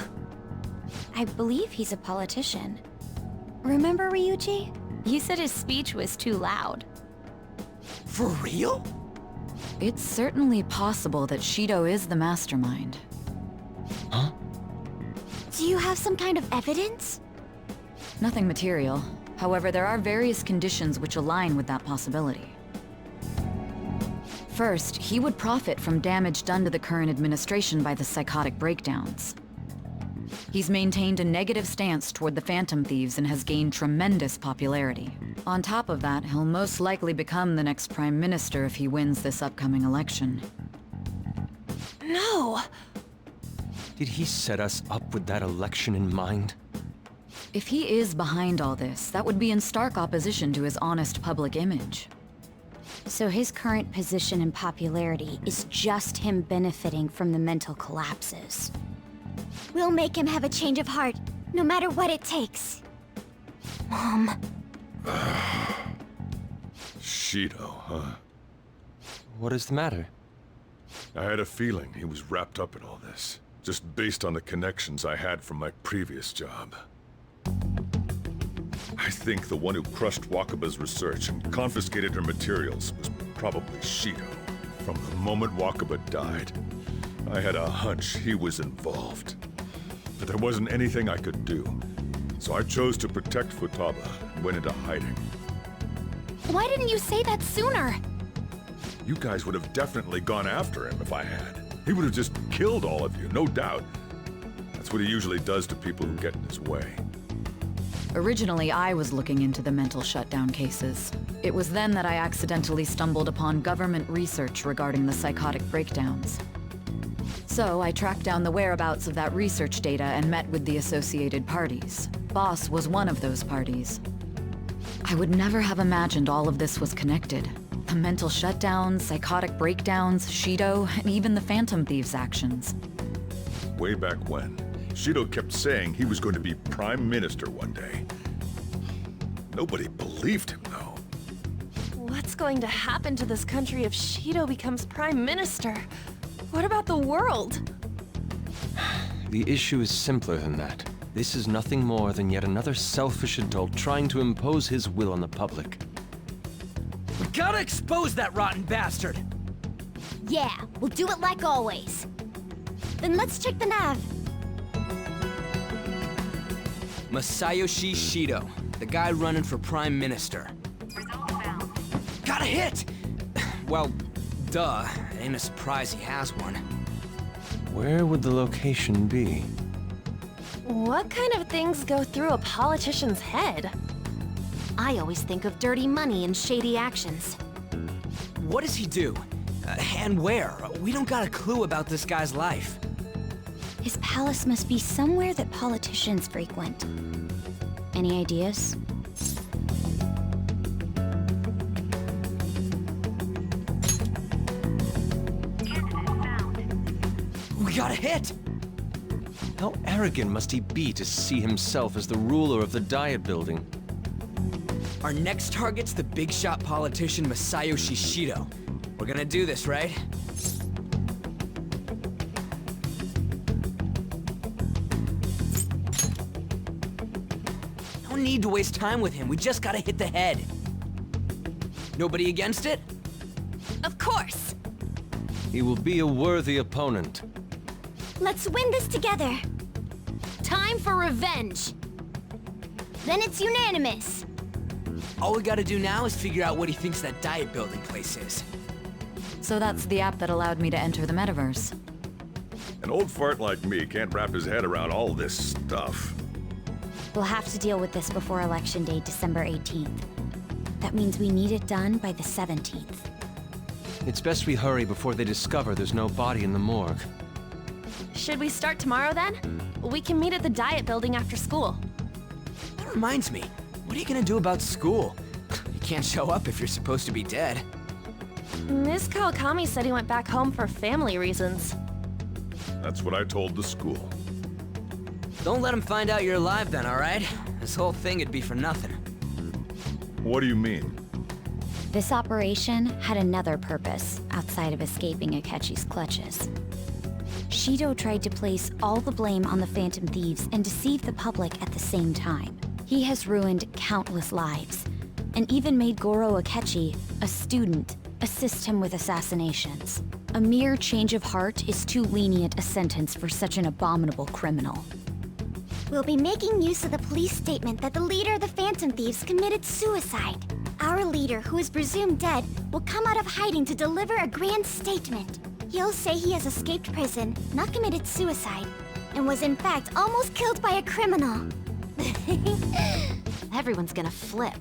I believe he's a politician. Remember Ryuji? You said his speech was too loud. For real? It's certainly possible that Shido is the mastermind. Huh? Do you have some kind of evidence? Nothing material. However, there are various conditions which align with that possibility. First, he would profit from damage done to the current administration by the psychotic breakdowns. He's maintained a negative stance toward the Phantom Thieves and has gained tremendous popularity. On top of that, he'll most likely become the next Prime Minister if he wins this upcoming election. No! Did he set us up with that election in mind? If he is behind all this, that would be in stark opposition to his honest public image. So his current position and popularity is just him benefiting from the mental collapses. We'll make him have a change of heart, no matter what it takes. Mom. Shido, huh? What is the matter? I had a feeling he was wrapped up in all this, just based on the connections I had from my previous job. I think the one who crushed Wakaba's research and confiscated her materials was probably Shido. From the moment Wakaba died, I had a hunch he was involved. But there wasn't anything I could do. So I chose to protect Futaba and went into hiding. Why didn't you say that sooner? You guys would have definitely gone after him if I had. He would have just killed all of you, no doubt. That's what he usually does to people who get in his way. Originally, I was looking into the mental shutdown cases. It was then that I accidentally stumbled upon government research regarding the psychotic breakdowns. So I tracked down the whereabouts of that research data and met with the associated parties. Boss was one of those parties. I would never have imagined all of this was connected. The mental shutdowns, psychotic breakdowns, Shido, and even the Phantom Thieves' actions. Way back when, Shido kept saying he was going to be Prime Minister one day. Nobody believed him, though. What's going to happen to this country if Shido becomes Prime Minister? What about the world? The issue is simpler than that. This is nothing more than yet another selfish adult trying to impose his will on the public. We gotta expose that rotten bastard! Yeah, we'll do it like always. Then let's check the nav. Masayoshi Shido, the guy running for Prime Minister. Got a hit! Well, duh. Ain't a surprise he has one. Where would the location be? What kind of things go through a politician's head? I always think of dirty money and shady actions. What does he do? And where? We don't got a clue about this guy's life. His palace must be somewhere that politicians frequent. Any ideas? We got a hit! How arrogant must he be to see himself as the ruler of the Diet Building? Our next target's the big shot politician Masayoshi Shido. We're gonna do this, right? No need to waste time with him. We just gotta hit the head. Nobody against it? Of course! He will be a worthy opponent. Let's win this together. Time for revenge. Then it's unanimous. All we gotta do now is figure out what he thinks that Diet Building place is. So that's the app that allowed me to enter the metaverse. An old fart like me can't wrap his head around all this stuff. We'll have to deal with this before Election Day, December 18th. That means we need it done by the 17th. It's best we hurry before they discover there's no body in the morgue. Should we start tomorrow then? We can meet at the Diet Building after school. That reminds me, what are you gonna do about school? You can't show up if you're supposed to be dead. Ms. Kawakami said he went back home for family reasons. That's what I told the school. Don't let him find out you're alive then, alright? This whole thing would be for nothing. What do you mean? This operation had another purpose outside of escaping Akechi's clutches. Shido tried to place all the blame on the Phantom Thieves and deceive the public at the same time. He has ruined countless lives, and even made Goro Akechi, a student, assist him with assassinations. A mere change of heart is too lenient a sentence for such an abominable criminal. We'll be making use of the police statement that the leader of the Phantom Thieves committed suicide. Our leader, who is presumed dead, will come out of hiding to deliver a grand statement. He'll say he has escaped prison, not committed suicide, and was in fact almost killed by a criminal. Everyone's gonna flip.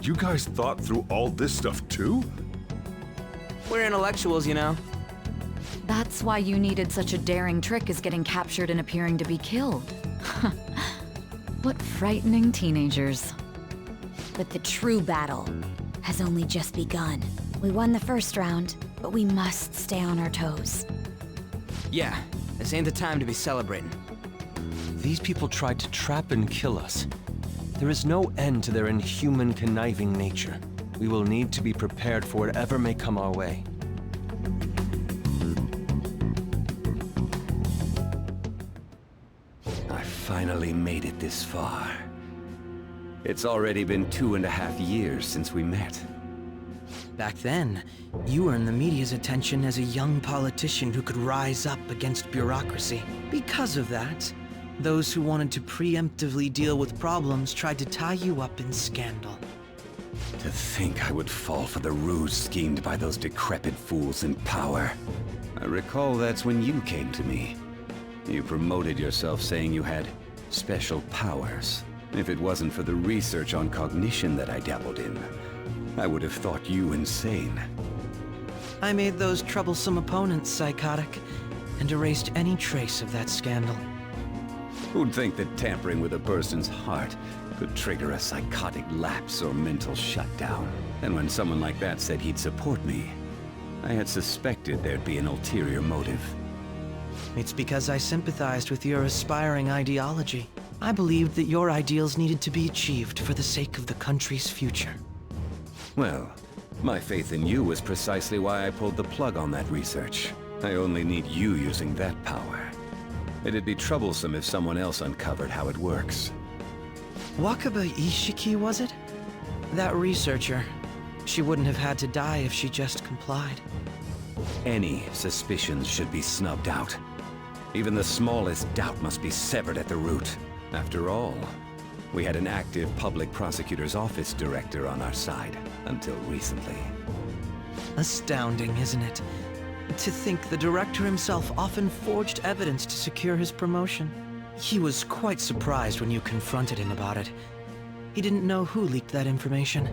You guys thought through all this stuff too? We're intellectuals, you know. That's why you needed such a daring trick as getting captured and appearing to be killed. What frightening teenagers. But the true battle has only just begun. We won the first round, but we must stay on our toes. Yeah, this ain't the time to be celebrating. These people tried to trap and kill us. There is no end to their inhuman, conniving nature. We will need to be prepared for whatever may come our way. I finally made it this far. It's already been 2.5 years since we met. Back then, you earned the media's attention as a young politician who could rise up against bureaucracy. Because of that, those who wanted to preemptively deal with problems tried to tie you up in scandal. To think I would fall for the ruse schemed by those decrepit fools in power. I recall that's when you came to me. You promoted yourself saying you had special powers. If it wasn't for the research on cognition that I dabbled in, I would have thought you insane. I made those troublesome opponents psychotic, and erased any trace of that scandal. Who'd think that tampering with a person's heart could trigger a psychotic lapse or mental shutdown? And when someone like that said he'd support me, I had suspected there'd be an ulterior motive. It's because I sympathized with your aspiring ideology. I believed that your ideals needed to be achieved for the sake of the country's future. Well, my faith in you was precisely why I pulled the plug on that research. I only need you using that power. It'd be troublesome if someone else uncovered how it works. Wakaba Ishiki, was it? That researcher. She wouldn't have had to die if she just complied. Any suspicions should be snubbed out. Even the smallest doubt must be severed at the root. After all, we had an active public prosecutor's office director on our side, until recently. Astounding, isn't it? To think the director himself often forged evidence to secure his promotion. He was quite surprised when you confronted him about it. He didn't know who leaked that information.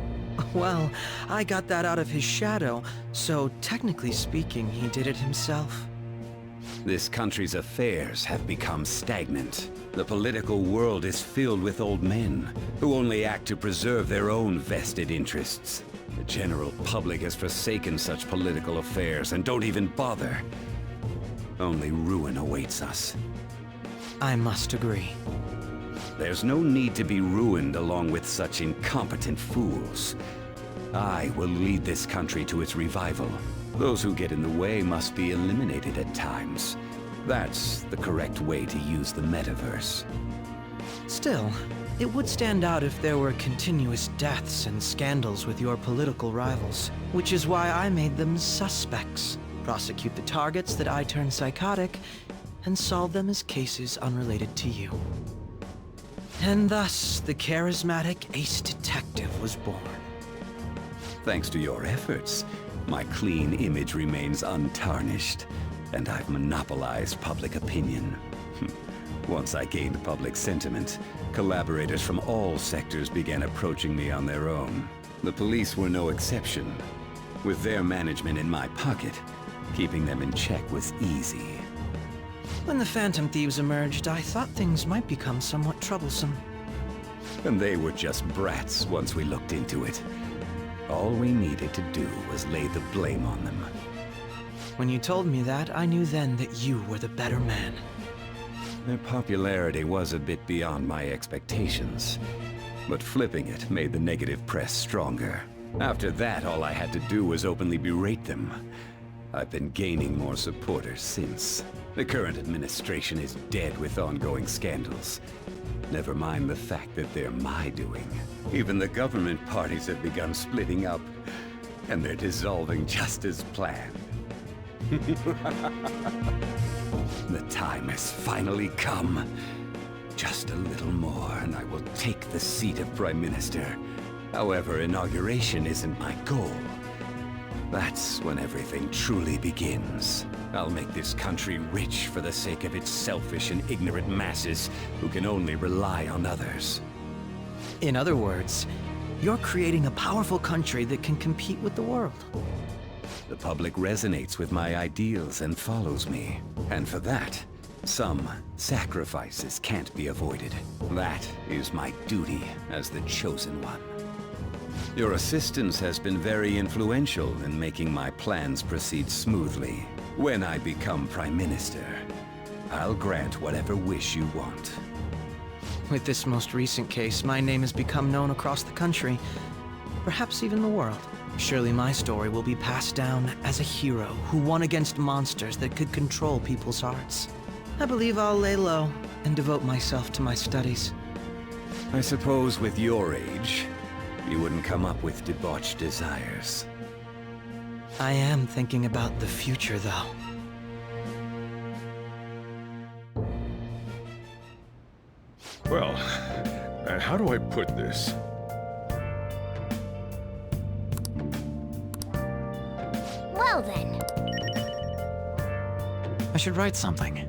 Well, I got that out of his shadow, so technically speaking, he did it himself. This country's affairs have become stagnant. The political world is filled with old men who only act to preserve their own vested interests. The general public has forsaken such political affairs and don't even bother. Only ruin awaits us. I must agree. There's no need to be ruined along with such incompetent fools. I will lead this country to its revival. Those who get in the way must be eliminated at times. That's the correct way to use the metaverse. Still, it would stand out if there were continuous deaths and scandals with your political rivals, which is why I made them suspects. Prosecute the targets that I turn psychotic, and solve them as cases unrelated to you. And thus, the charismatic ace detective was born. Thanks to your efforts, my clean image remains untarnished, and I've monopolized public opinion. Once I gained public sentiment, collaborators from all sectors began approaching me on their own. The police were no exception. With their management in my pocket, keeping them in check was easy. When the Phantom Thieves emerged, I thought things might become somewhat troublesome. And they were just brats once we looked into it. All we needed to do was lay the blame on them. When you told me that, I knew then that you were the better man. Their popularity was a bit beyond my expectations, but flipping it made the negative press stronger. After that, all I had to do was openly berate them. I've been gaining more supporters since. The current administration is dead with ongoing scandals. Never mind the fact that they're my doing. Even the government parties have begun splitting up, and they're dissolving just as planned. The time has finally come. Just a little more, and I will take the seat of Prime Minister. However, inauguration isn't my goal. That's when everything truly begins. I'll make this country rich for the sake of its selfish and ignorant masses who can only rely on others. In other words, you're creating a powerful country that can compete with the world. The public resonates with my ideals and follows me. And for that, some sacrifices can't be avoided. That is my duty as the chosen one. Your assistance has been very influential in making my plans proceed smoothly. When I become Prime Minister, I'll grant whatever wish you want. With this most recent case, my name has become known across the country, perhaps even the world. Surely my story will be passed down as a hero who won against monsters that could control people's hearts. I believe I'll lay low and devote myself to my studies. I suppose with your age, you wouldn't come up with debauched desires. I am thinking about the future, though. Well, how do I put this? Well then. I should write something.